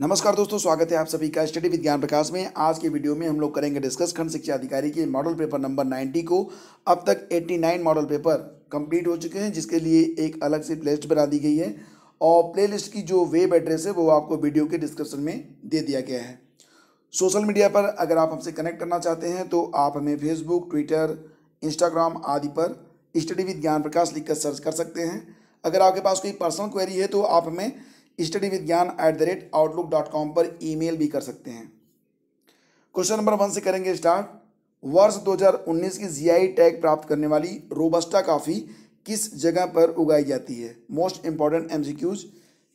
नमस्कार दोस्तों, स्वागत है आप सभी का स्टडी विद ज्ञान प्रकाश में। आज के वीडियो में हम लोग करेंगे डिस्कस खंड शिक्षा अधिकारी के मॉडल पेपर नंबर 90 को। अब तक 89 मॉडल पेपर कंप्लीट हो चुके हैं, जिसके लिए एक अलग से प्लेलिस्ट बना दी गई है और प्लेलिस्ट की जो वेब एड्रेस है वो आपको वीडियो के डिस्क्रिप्शन में दे दिया गया है। सोशल मीडिया पर अगर आप हमसे कनेक्ट करना चाहते हैं तो आप हमें फेसबुक, ट्विटर, इंस्टाग्राम आदि पर स्टडी विद ज्ञान प्रकाश लिखकर सर्च कर सकते हैं। अगर आपके पास कोई पर्सनल क्वेरी है तो आप हमें studyvidgyan@outlook.com पर ईमेल भी कर सकते हैं। क्वेश्चन नंबर 1 से करेंगे स्टार्ट। वर्ष 2019 की जीआई टैग प्राप्त करने वाली रोबस्टा कॉफ़ी किस जगह पर उगाई जाती है? Most important MCQs.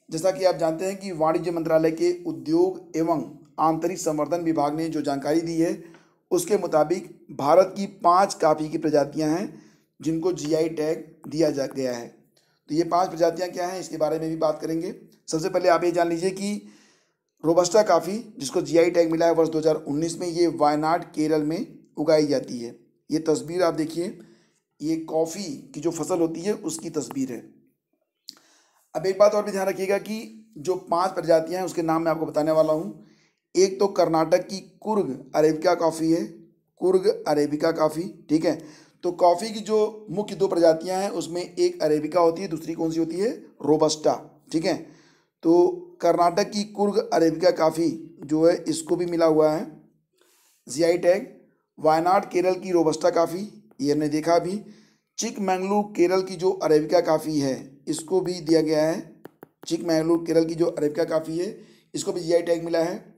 जैसा कि आप जानते हैं कि वाणिज्य मंत्रालय के उद्योग एवं आंतरिक संवर्धन विभाग ने जो जानकारी दी है उसके मुताबिक भारत की 5 कॉफ़ी की प्रजातियां हैं जिनको जीआई टैग दिया जा गया है। तो ये 5 प्रजातियां क्या हैं, इसके बारे में भी बात करेंगे। सबसे पहले आप ये जान लीजिए कि रोबस्टा कॉफ़ी जिसको जीआई टैग मिला है वर्ष 2019 में, ये वायनाड केरल में उगाई जाती है। ये तस्वीर आप देखिए, ये कॉफ़ी की जो फसल होती है उसकी तस्वीर है। अब एक बात और भी ध्यान रखिएगा कि जो 5 प्रजातियां हैं उसके नाम मैं आपको बताने वाला हूँ। एक तो कर्नाटक की कुर्ग अरेबिका कॉफ़ी है, कुर्ग अरेबिका कॉफ़ी, ठीक है। तो कॉफ़ी की जो मुख्य 2 प्रजातियां हैं उसमें एक अरेबिका होती है, दूसरी कौन सी होती है? रोबस्टा, ठीक है। तो कर्नाटक की कुर्ग अरेबिका कॉफ़ी जो है इसको भी मिला हुआ है जीआई टैग। वायनाड केरल की रोबस्टा कॉफ़ी ये हमने देखा अभी। चिकमंगलुरु केरल की जो अरेबिका कॉफ़ी है इसको भी दिया गया है। चिकमंगलुरु केरल की जो अरेबिका कॉफ़ी है इसको भी जीआई टैग मिला है।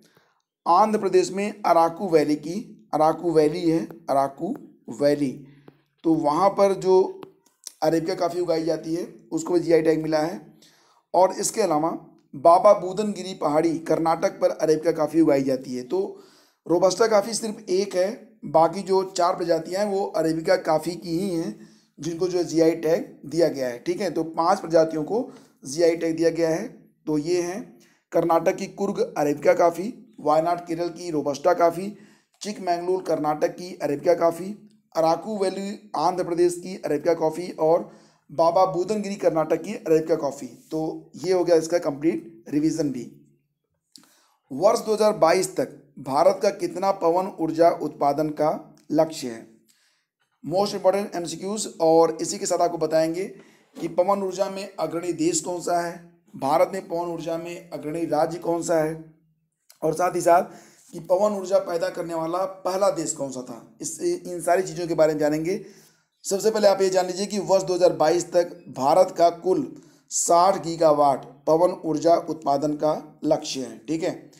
आंध्र प्रदेश में अराकू वैली की, अराकू वैली है, अराकू वैली, तो वहाँ पर जो अरेबिका कॉफ़ी उगाई जाती है उसको भी जीआई टैग मिला है। और इसके अलावा बाबा बूदनगिरी पहाड़ी कर्नाटक पर अरेबिका कॉफ़ी उगाई जाती है। तो रोबस्टा कॉफ़ी सिर्फ एक है, बाकी जो 4 प्रजातियां हैं वो अरेबिका कॉफ़ी की ही हैं जिनको जो जीआई टैग दिया गया है, ठीक है। तो 5 प्रजातियों को जीआई टैग दिया गया है। तो ये हैं कर्नाटक की कुर्ग अरेबिका कॉफ़ी, वायनाड केरल की रोबस्टा कॉफ़ी, चिकमंगलुरु कर्नाटक की arabica coffee, Araku valley Andhra Pradesh की अरेबिका कॉफ़ी और बाबा बूदनगिरी कर्नाटक की अरेबिका कॉफ़ी। तो ये हो गया इसका कंप्लीट रिवीजन भी। वर्ष 2022 तक भारत का कितना पवन ऊर्जा उत्पादन का लक्ष्य है? Most important MCQs. और इसी के साथ आपको बताएंगे कि पवन ऊर्जा में अग्रणी देश कौन सा है, भारत में पवन ऊर्जा में अग्रणी राज्य कौन सा है, और साथ ही साथ कि पवन ऊर्जा पैदा करने वाला पहला देश कौन सा था। इन सारी चीज़ों के बारे में जानेंगे। सबसे पहले आप ये जान लीजिए कि वर्ष 2022 तक भारत का कुल 60 गीगावाट पवन ऊर्जा उत्पादन का लक्ष्य है, ठीक है।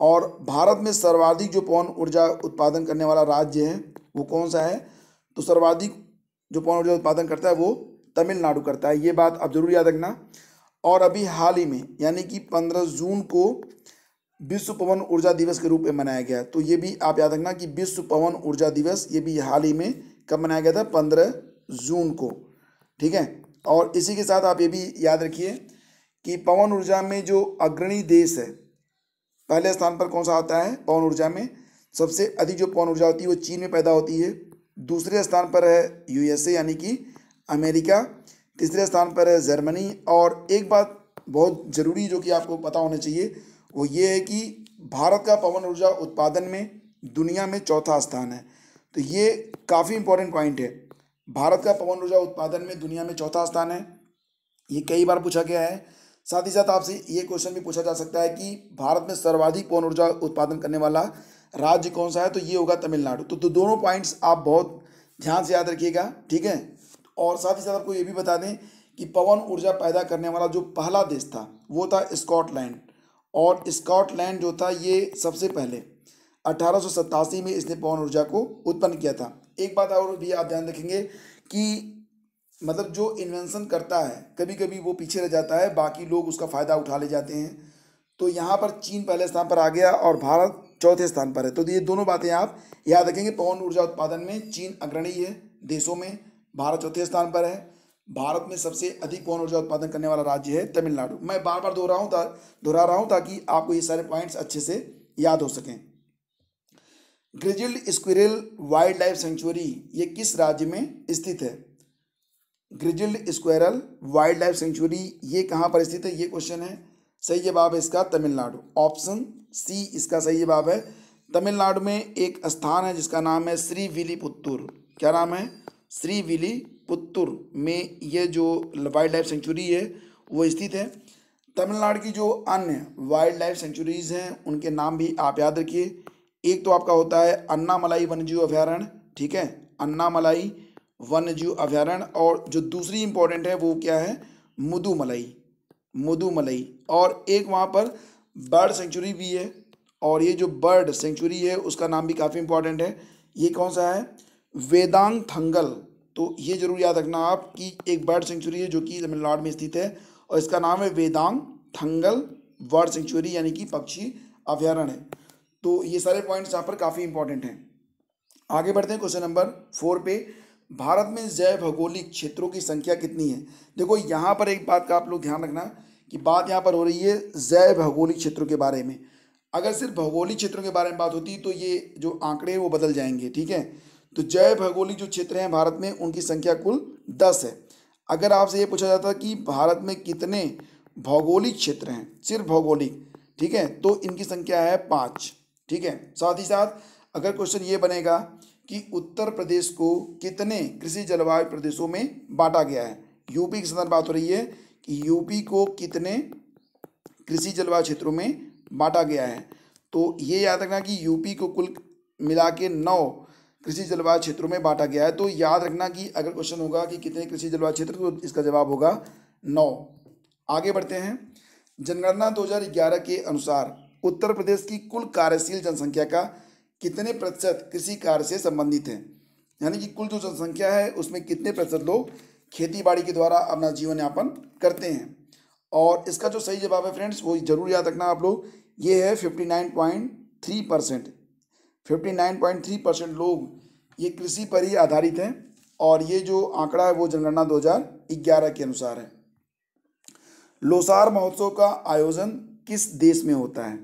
और भारत में सर्वाधिक जो पवन ऊर्जा उत्पादन करने वाला राज्य है वो कौन सा है? तो सर्वाधिक जो पवन ऊर्जा उत्पादन करता है वो तमिलनाडु करता है। ये बात आप जरूर याद रखना। और अभी हाल ही में यानी कि 15 जून को विश्व पवन ऊर्जा दिवस के रूप में मनाया गया। तो ये भी आप याद रखना कि विश्व पवन ऊर्जा दिवस ये भी हाल ही में कब मनाया गया था? 15 जून को, ठीक है। और इसी के साथ आप ये भी याद रखिए कि पवन ऊर्जा में जो अग्रणी देश है, पहले स्थान पर कौन सा आता है पवन ऊर्जा में? सबसे अधिक जो पवन ऊर्जा होती है वो चीन में पैदा होती है। दूसरे स्थान पर है यूएसए यानी कि अमेरिका। तीसरे स्थान पर है जर्मनी। और एक बात बहुत ज़रूरी जो कि आपको पता होना चाहिए वो ये है कि भारत का पवन ऊर्जा उत्पादन में दुनिया में 4था स्थान है। तो ये काफ़ी इंपॉर्टेंट पॉइंट है। भारत का पवन ऊर्जा उत्पादन में दुनिया में 4था स्थान है, ये कई बार पूछा गया है। साथ ही साथ आपसे ये क्वेश्चन भी पूछा जा सकता है कि भारत में सर्वाधिक पवन ऊर्जा उत्पादन करने वाला राज्य कौन सा है? तो ये होगा तमिलनाडु। तो दोनों पॉइंट्स आप बहुत ध्यान से याद रखिएगा, ठीक है। और साथ ही साथ आपको ये भी बता दें कि पवन ऊर्जा पैदा करने वाला जो पहला देश था वो था स्कॉटलैंड। और स्कॉटलैंड जो था ये सबसे पहले 1887 में इसने पवन ऊर्जा को उत्पन्न किया था। एक बात और भी आप ध्यान रखेंगे कि मतलब जो इन्वेंशन करता है कभी कभी वो पीछे रह जाता है, बाकी लोग उसका फ़ायदा उठा ले जाते हैं। तो यहाँ पर चीन पहले स्थान पर आ गया और भारत 4थे स्थान पर है। तो ये दोनों बातें आप याद रखेंगे। पवन ऊर्जा उत्पादन में चीन अग्रणी है देशों में, भारत 4थे स्थान पर है। भारत में सबसे अधिक पवन ऊर्जा उत्पादन करने वाला राज्य है तमिलनाडु। मैं बार बार दोहरा रहा हूँ ताकि आपको ये सारे पॉइंट्स अच्छे से याद हो सकें। ग्रिजिल्ड स्क्विरल वाइल्ड लाइफ सेंचुरी ये किस राज्य में स्थित है? ग्रिजिल्ड स्क्वेरल वाइल्ड लाइफ सेंचुरी ये कहाँ पर स्थित है? ये क्वेश्चन है। सही जवाब है इसका तमिलनाडु। ऑप्शन सी इसका सही जवाब है। तमिलनाडु में एक स्थान है जिसका नाम है श्रीविल्लीपुत्तूर। क्या नाम है? श्रीविल्लीपुत्तूर में ये जो वाइल्ड लाइफ सेंचुरी है वो स्थित है। तमिलनाडु की जो अन्य वाइल्ड लाइफ सेंचुरीज हैं उनके नाम भी आप याद रखिए। एक तो आपका होता है अन्नामलाई वन्यजीव अभयारण्य, ठीक है, अन्नामलाई वन्यजीव अभयारण्य। और जो दूसरी इंपॉर्टेंट है वो क्या है? मुदुमलई, मुदुमलई। और एक वहाँ पर बर्ड सेंचुरी भी है, और ये जो बर्ड सेंचुरी है उसका नाम भी काफ़ी इंपॉर्टेंट है। ये कौन सा है? वेदांग थंगल। तो ये जरूर याद रखना आप कि एक बर्ड सेंचुरी है जो कि तमिलनाडु में स्थित है और इसका नाम है वेदांग थंगल बर्ड सेंचुरी यानी कि पक्षी अभयारण्य। तो ये सारे पॉइंट्स यहाँ पर काफ़ी इंपॉर्टेंट हैं। आगे बढ़ते हैं क्वेश्चन नंबर 4 पे। भारत में जैव भौगोलिक क्षेत्रों की संख्या कितनी है? देखो यहाँ पर एक बात का आप लोग ध्यान रखना कि बात यहाँ पर हो रही है जैव भौगोलिक क्षेत्रों के बारे में। अगर सिर्फ भौगोलिक क्षेत्रों के बारे में बात होती तो ये जो आंकड़े हैं वो बदल जाएंगे, ठीक है। तो जैव भौगोलिक जो क्षेत्र हैं भारत में उनकी संख्या कुल 10 है। अगर आपसे ये पूछा जाता कि भारत में कितने भौगोलिक क्षेत्र हैं, सिर्फ भौगोलिक, ठीक है, तो इनकी संख्या है 5, ठीक है। साथ ही साथ अगर क्वेश्चन ये बनेगा कि उत्तर प्रदेश को कितने कृषि जलवायु प्रदेशों में बांटा गया है, यूपी के संदर्भ बात हो रही है कि यूपी को कितने कृषि जलवायु क्षेत्रों में बांटा गया है, तो ये याद रखना कि यूपी को कुल मिला के 9 कृषि जलवायु क्षेत्रों में बांटा गया है। तो याद रखना कि अगर क्वेश्चन होगा कि कितने कृषि जलवायु क्षेत्र, तो इसका जवाब होगा 9। आगे बढ़ते हैं। जनगणना 2011 के अनुसार उत्तर प्रदेश की कुल कार्यशील जनसंख्या का कितने प्रतिशत कृषि कार्य से संबंधित है? यानी कि कुल जो जनसंख्या है उसमें कितने प्रतिशत लोग खेती बाड़ी के द्वारा अपना जीवन यापन करते हैं? और इसका जो सही जवाब है फ्रेंड्स वो जरूर याद रखना आप लोग, ये है 59.3%। 59.3% लोग ये कृषि पर ही आधारित हैं और ये जो आंकड़ा है वो जनगणना 2011 के अनुसार है। लोसार महोत्सव का आयोजन किस देश में होता है?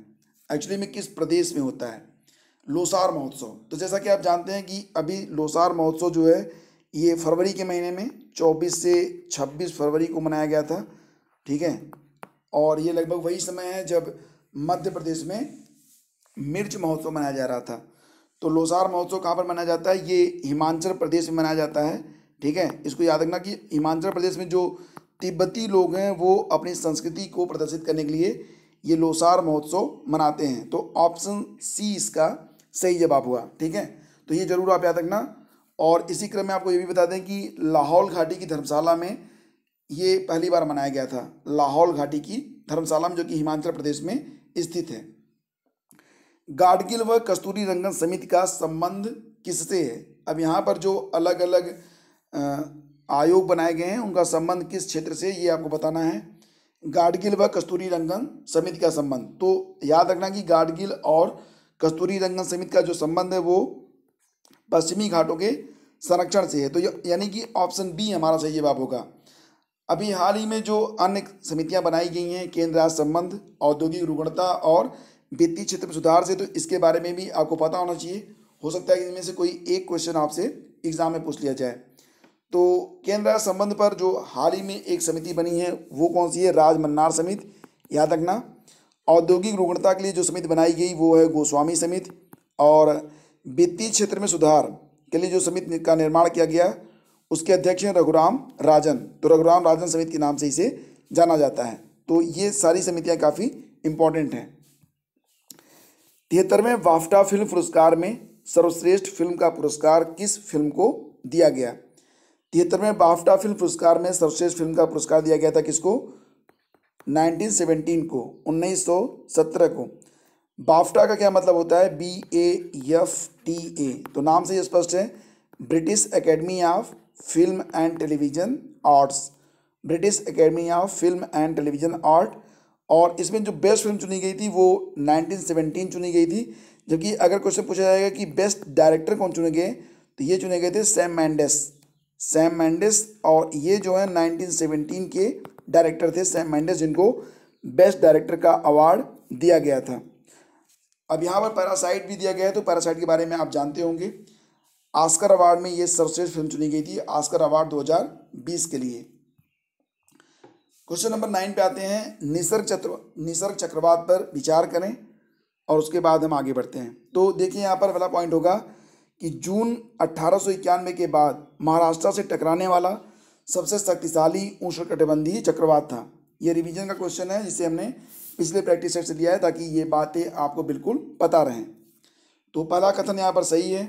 एक्चुअली में किस प्रदेश में होता है लोसार महोत्सव? तो जैसा कि आप जानते हैं कि अभी लोसार महोत्सव जो है ये फरवरी के महीने में 24 से 26 फरवरी को मनाया गया था, ठीक है। और ये लगभग वही समय है जब मध्य प्रदेश में मिर्च महोत्सव मनाया जा रहा था। तो लोसार महोत्सव कहाँ पर मनाया जाता है? ये हिमाचल प्रदेश में मनाया जाता है, ठीक है। इसको याद रखना कि हिमाचल प्रदेश में जो तिब्बती लोग हैं वो अपनी संस्कृति को प्रदर्शित करने के लिए ये लोसार महोत्सव मनाते हैं। तो ऑप्शन सी इसका सही जवाब हुआ, ठीक है। तो ये जरूर आप याद रखना। और इसी क्रम में आपको ये भी बता दें कि लाहौल घाटी की धर्मशाला में ये पहली बार मनाया गया था, लाहौल घाटी की धर्मशाला में, जो कि हिमाचल प्रदेश में स्थित है। गाडगिल व कस्तूरी रंगन समिति का संबंध किससे है? अब यहाँ पर जो अलग अलग आयोग बनाए गए हैं उनका संबंध किस क्षेत्र से, ये आपको बताना है। गाडगिल व कस्तूरी रंगन समिति का संबंध, तो याद रखना कि गाडगिल और कस्तूरी रंगन समिति का जो संबंध है वो पश्चिमी घाटों के संरक्षण से है। तो यानी कि ऑप्शन बी हमारा सही जवाब होगा। अभी हाल ही में जो अन्य समितियां बनाई गई हैं, केंद्र राज्य संबंध, औद्योगिक रुग्णता और वित्तीय क्षेत्र में सुधार से, तो इसके बारे में भी आपको पता होना चाहिए। हो सकता है कि इनमें से कोई एक क्वेश्चन आपसे एग्जाम में पूछ लिया जाए। तो केंद्र राज्य संबंध पर जो हाल ही में एक समिति बनी है वो कौन सी है? राजमन्नार समिति, याद रखना। औद्योगिक रुग्णता के लिए जो समिति बनाई गई वो है गोस्वामी समिति। और वित्तीय क्षेत्र में सुधार के लिए जो समिति का निर्माण किया गया उसके अध्यक्ष हैं रघुराम राजन। तो रघुराम राजन समिति के नाम से इसे जाना जाता है। तो ये सारी समितियां काफ़ी इंपॉर्टेंट हैं। 73वें बाफ्टा फिल्म पुरस्कार में सर्वश्रेष्ठ फिल्म का पुरस्कार किस फिल्म को दिया गया? 73वें बाफ्टा फिल्म पुरस्कार में सर्वश्रेष्ठ फिल्म का पुरस्कार दिया गया था किसको? 1917 को, 1917 को। बाफ्टा का क्या मतलब होता है? BAFTA। तो नाम से ये स्पष्ट है, British academy of film and television arts, British academy of film and television art. और इसमें जो बेस्ट फिल्म चुनी गई थी वो 1917 चुनी गई थी। जबकि अगर क्वेश्चन पूछा जाएगा कि बेस्ट डायरेक्टर कौन चुने गए, तो ये चुने गए थे सैम मेंडिस, सैम मेंडिस। और ये जो है 1917 के डायरेक्टर थे सैम मेंडिस, जिनको बेस्ट डायरेक्टर का अवार्ड दिया गया था। अब यहाँ पर पैरासाइट भी दिया गया है, तो पैरासाइट के बारे में आप जानते होंगे। ऑस्कर अवार्ड में ये सर्वश्रेष्ठ फिल्म चुनी गई थी, ऑस्कर अवार्ड 2020 के लिए। क्वेश्चन नंबर 9 पे आते हैं। निसर्ग चक्रवात पर विचार करें और उसके बाद हम आगे बढ़ते हैं। तो देखिए यहाँ पर पहला पॉइंट होगा कि जून 1891 के बाद महाराष्ट्र से टकराने वाला सबसे शक्तिशाली उष्णकटिबंधीय चक्रवात था। ये रिवीजन का क्वेश्चन है जिसे हमने पिछले प्रैक्टिस सेट से लिया है ताकि ये बातें आपको बिल्कुल पता रहें। तो पहला कथन यहाँ पर सही है।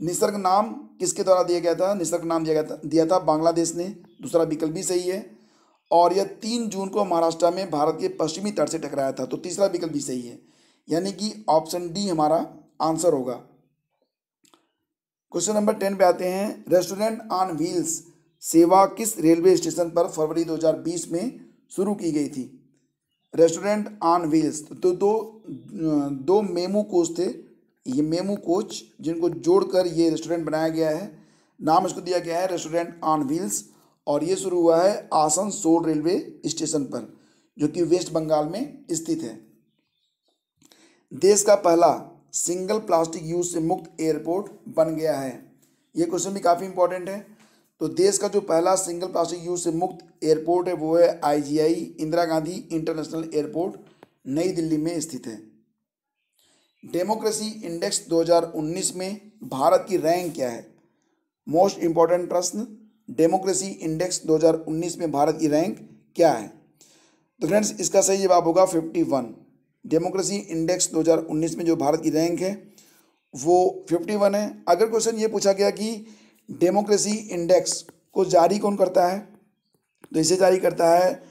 निसर्ग नाम किसके द्वारा दिया गया था? निसर्ग नाम दिया था बांग्लादेश ने। दूसरा विकल्प भी सही है। और यह 3 जून को महाराष्ट्र में भारत के पश्चिमी तट से टकराया था। तो तीसरा विकल्प भी सही है, यानी कि ऑप्शन डी हमारा आंसर होगा। क्वेश्चन नंबर 10 पे आते हैं। रेस्टोरेंट ऑन व्हील्स सेवा किस रेलवे स्टेशन पर फरवरी 2020 में शुरू की गई थी? रेस्टोरेंट ऑन व्हील्स तो दो मेमू कोच थे। ये मेमू कोच जिनको जोड़कर ये रेस्टोरेंट बनाया गया है, नाम इसको दिया गया है रेस्टोरेंट ऑन व्हील्स। और ये शुरू हुआ है आसनसोल रेलवे स्टेशन पर, जो कि वेस्ट बंगाल में स्थित है। देश का पहला सिंगल प्लास्टिक यूज से मुक्त एयरपोर्ट बन गया है। ये क्वेश्चन भी काफ़ी इंपॉर्टेंट है। तो देश का जो पहला सिंगल प्लास्टिक यूज से मुक्त एयरपोर्ट है वो है IGI Indira Gandhi international airport, नई दिल्ली में स्थित है। डेमोक्रेसी इंडेक्स 2019 में भारत की रैंक क्या है? मोस्ट इंपॉर्टेंट प्रश्न, डेमोक्रेसी इंडेक्स 2019 में भारत की रैंक क्या है? तो फ्रेंड्स इसका सही जवाब होगा 51। डेमोक्रेसी इंडेक्स 2019 में जो भारत की रैंक है वो 51 है। अगर क्वेश्चन ये पूछा गया कि डेमोक्रेसी इंडेक्स को जारी कौन करता है, तो इसे जारी करता है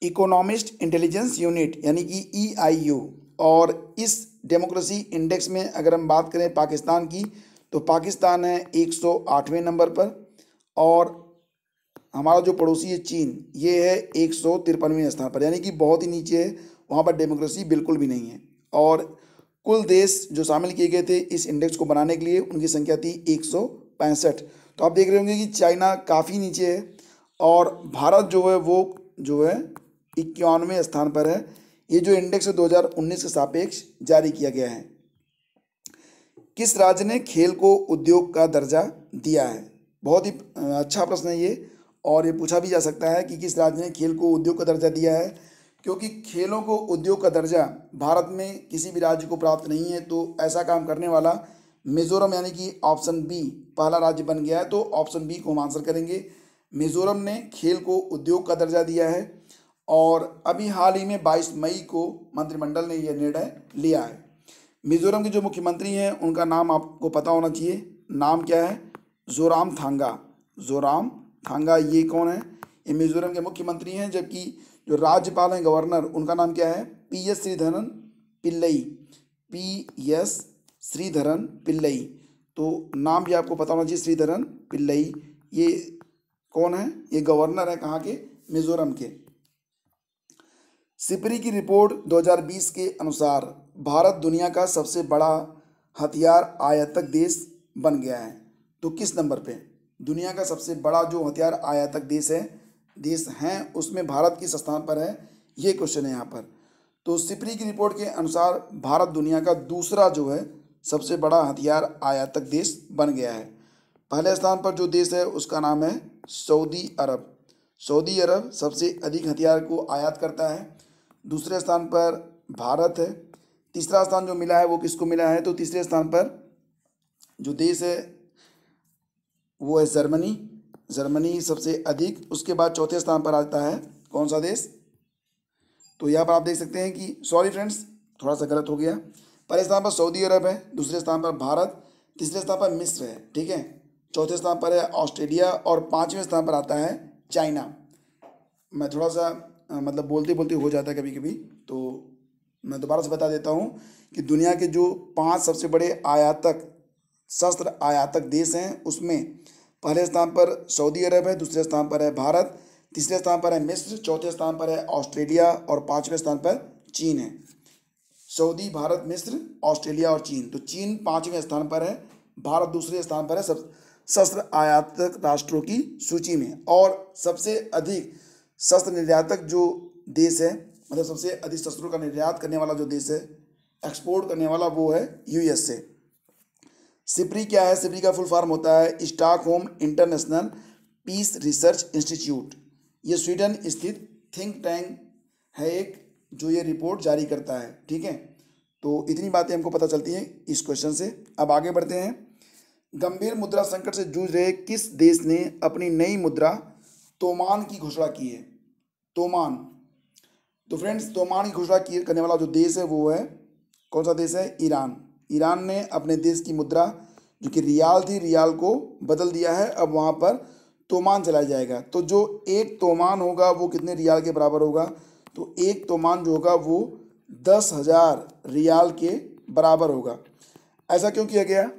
इकोनॉमिस्ट इंटेलिजेंस यूनिट यानी कि EIU। और इस डेमोक्रेसी इंडेक्स में अगर हम बात करें पाकिस्तान की, तो पाकिस्तान है 108वें नंबर पर। और हमारा जो पड़ोसी है चीन, ये है 153वें स्थान पर, यानी कि बहुत ही नीचे है, वहाँ पर डेमोक्रेसी बिल्कुल भी नहीं है। और कुल देश जो शामिल किए गए थे इस इंडेक्स को बनाने के लिए, उनकी संख्या थी 165। तो आप देख रहे होंगे कि चाइना काफ़ी नीचे है और भारत जो है वो जो है 51वें स्थान पर है। ये जो इंडेक्स है 2019 के सापेक्ष जारी किया गया है। किस राज्य ने खेल को उद्योग का दर्जा दिया है? बहुत ही अच्छा प्रश्न है ये, और ये पूछा भी जा सकता है कि किस राज्य ने खेल को उद्योग का दर्जा दिया है, क्योंकि खेलों को उद्योग का दर्जा भारत में किसी भी राज्य को प्राप्त नहीं है। तो ऐसा काम करने वाला मिजोरम यानी कि ऑप्शन बी पहला राज्य बन गया है। तो ऑप्शन बी को हम आंसर करेंगे। मिजोरम ने खेल को उद्योग का दर्जा दिया है और अभी हाल ही में 22 मई को मंत्रिमंडल ने यह निर्णय लिया है। मिजोरम के जो मुख्यमंत्री हैं उनका नाम आपको पता होना चाहिए। नाम क्या है? जोरामथांगा। जोरामथांगा ये कौन है? ये मिजोरम के मुख्यमंत्री हैं। जबकि जो राज्यपाल हैं गवर्नर, उनका नाम क्या है? PS श्रीधरन पिल्लई। PS श्रीधरन पिल्लई। तो नाम भी आपको पता होना चाहिए, श्रीधरन पिल्लई। ये कौन है? ये गवर्नर है कहाँ के? मिजोरम के। सिपरी की रिपोर्ट 2020 के अनुसार भारत दुनिया का सबसे बड़ा हथियार आयातक देश बन गया है। तो किस नंबर पे? दुनिया का सबसे बड़ा जो हथियार आयातक देश हैं उसमें भारत किस स्थान पर है, ये क्वेश्चन है यहाँ पर। तो सिपरी की रिपोर्ट के अनुसार भारत दुनिया का दूसरा जो है सबसे बड़ा हथियार आयातक देश बन गया है। पहले स्थान पर जो देश है उसका नाम है सऊदी अरब। सऊदी अरब सबसे अधिक हथियार को आयात करता है। दूसरे स्थान पर भारत है। तीसरा स्थान जो मिला है वो किसको मिला है? तो तीसरे स्थान पर जो देश है वो है जर्मनी सबसे अधिक। उसके बाद चौथे स्थान पर आता है कौन सा देश? तो यहाँ पर आप देख सकते हैं कि सॉरी फ्रेंड्स थोड़ा सा गलत हो गया। पहले स्थान पर सऊदी अरब है, दूसरे स्थान पर भारत, तीसरे स्थान पर मिस्र है, ठीक है। चौथे स्थान पर है ऑस्ट्रेलिया और पाँचवें स्थान पर आता है चाइना। मैं थोड़ा सा मतलब बोलते बोलते हो जाता है कभी कभी, तो मैं दोबारा से बता देता हूँ कि दुनिया के जो 5 सबसे बड़े शस्त्र आयातक देश हैं उसमें पहले स्थान पर सऊदी अरब है, दूसरे स्थान पर है भारत, तीसरे स्थान पर है मिस्र, चौथे स्थान पर है ऑस्ट्रेलिया और पाँचवें स्थान पर चीन है। सऊदी, भारत, मिस्र, ऑस्ट्रेलिया और चीन। तो चीन 5वें स्थान पर है, भारत दूसरे स्थान पर है सब शस्त्र आयातक राष्ट्रों की सूची में। और सबसे अधिक शस्त्र निर्यातक जो देश है, मतलब सबसे अधिक शस्त्रों का निर्यात करने वाला जो देश है, एक्सपोर्ट करने वाला, वो है USA। सिपरी क्या है? सिपरी का फुल फॉर्म होता है Stockholm International Peace Research Institute. ये स्वीडन स्थित थिंक टैंक है एक जो ये रिपोर्ट जारी करता है। ठीक है, तो इतनी बातें हमको पता चलती हैं इस क्वेश्चन से। अब आगे बढ़ते हैं। गंभीर मुद्रा संकट से जूझ रहे किस देश ने अपनी नई मुद्रा तोमान की घोषणा की है? तोमान, तो फ्रेंड्स तोमान की घोषणा करने वाला जो देश है वो है, कौन सा देश है? ईरान। ईरान ने अपने देश की मुद्रा जो कि रियाल थी, रियाल को बदल दिया है। अब वहाँ पर तोमान चलाया जाएगा। तो जो एक तोमान होगा वो कितने रियाल के बराबर होगा? तो एक तोमान जो होगा वो 10,000 रियाल के बराबर होगा। ऐसा क्यों किया गया?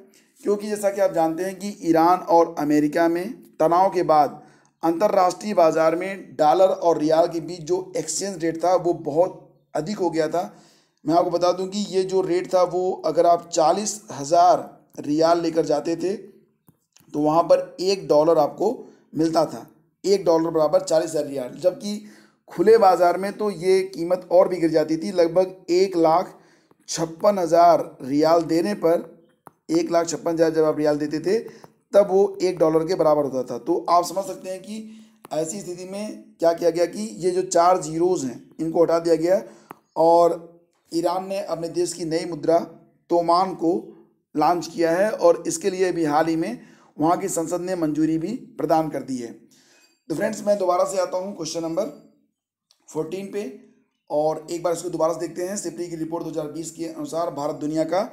क्योंकि जैसा कि आप जानते हैं कि ईरान और अमेरिका में तनाव के बाद अंतर्राष्ट्रीय बाजार में डॉलर और रियाल के बीच जो एक्सचेंज रेट था वो बहुत अधिक हो गया था। मैं आपको बता दूं कि ये जो रेट था वो अगर आप 40,000 रियाल लेकर जाते थे तो वहाँ पर $1 आपको मिलता था। $1 बराबर 40,000 रियाल, जबकि खुले बाजार में तो ये कीमत और भी गिर जाती थी। लगभग 1,56,000 रियाल देने पर, 1,56,000 जब आप रियाल देते थे तब वो $1 के बराबर होता था। तो आप समझ सकते हैं कि ऐसी स्थिति में क्या किया गया कि ये जो 4 जीरोज़ हैं इनको हटा दिया गया और ईरान ने अपने देश की नई मुद्रा तोमान को लॉन्च किया है और इसके लिए भी हाल ही में वहाँ की संसद ने मंजूरी भी प्रदान कर दी है। तो फ्रेंड्स मैं दोबारा से आता हूँ क्वेश्चन नंबर 14 पे और एक बार इसको दोबारा से देखते हैं। सिप्री की रिपोर्ट 2020 के अनुसार भारत दुनिया का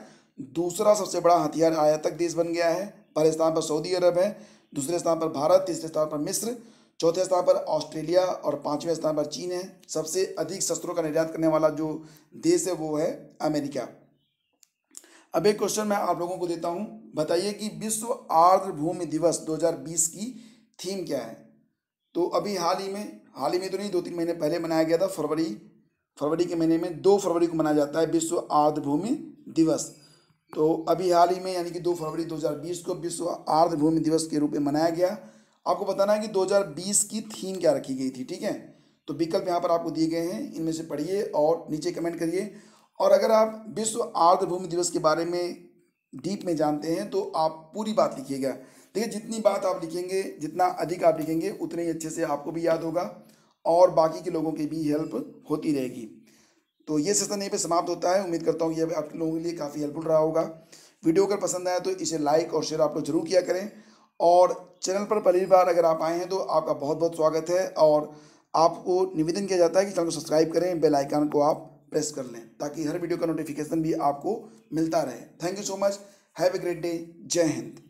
दूसरा सबसे बड़ा हथियार आयातक देश बन गया है। पहले स्थान पर सऊदी अरब है, दूसरे स्थान पर भारत, तीसरे स्थान पर मिस्र, चौथे स्थान पर ऑस्ट्रेलिया और पांचवें स्थान पर चीन है। सबसे अधिक शस्त्रों का निर्यात करने वाला जो देश है वो है अमेरिका। अब एक क्वेश्चन मैं आप लोगों को देता हूं, बताइए कि विश्व आर्द्र भूमि दिवस 2020 की थीम क्या है? तो अभी हाल ही में तो नहीं, 2-3 महीने पहले मनाया गया था। फरवरी के महीने में 2 फरवरी को मनाया जाता है विश्व आर्द्र भूमि दिवस। तो अभी हाल ही में यानी कि 2 फरवरी 2020 को विश्व आर्द्र भूमि दिवस के रूप में मनाया गया। आपको बताना है कि 2020 की थीम क्या रखी गई थी। ठीक है, तो विकल्प यहाँ पर आपको दिए गए हैं, इनमें से पढ़िए और नीचे कमेंट करिए। और अगर आप विश्व आर्द्र भूमि दिवस के बारे में डीप में जानते हैं तो आप पूरी बात लिखिएगा। देखिए जितनी बात आप लिखेंगे, जितना अधिक आप लिखेंगे उतने ही अच्छे से आपको भी याद होगा और बाकी के लोगों की भी हेल्प होती रहेगी। तो ये सेशन यहीं पे समाप्त होता है। उम्मीद करता हूँ ये आप लोगों के लिए काफ़ी हेल्पफुल रहा होगा। वीडियो अगर पसंद आया तो इसे लाइक और शेयर आप लोग जरूर किया करें और चैनल पर पहली बार अगर आप आए हैं तो आपका बहुत बहुत स्वागत है और आपको निवेदन किया जाता है कि चैनल को सब्सक्राइब करें, बेल आइकन को आप प्रेस कर लें ताकि हर वीडियो का नोटिफिकेशन भी आपको मिलता रहे। Thank you so much, have a great day, जय हिंद।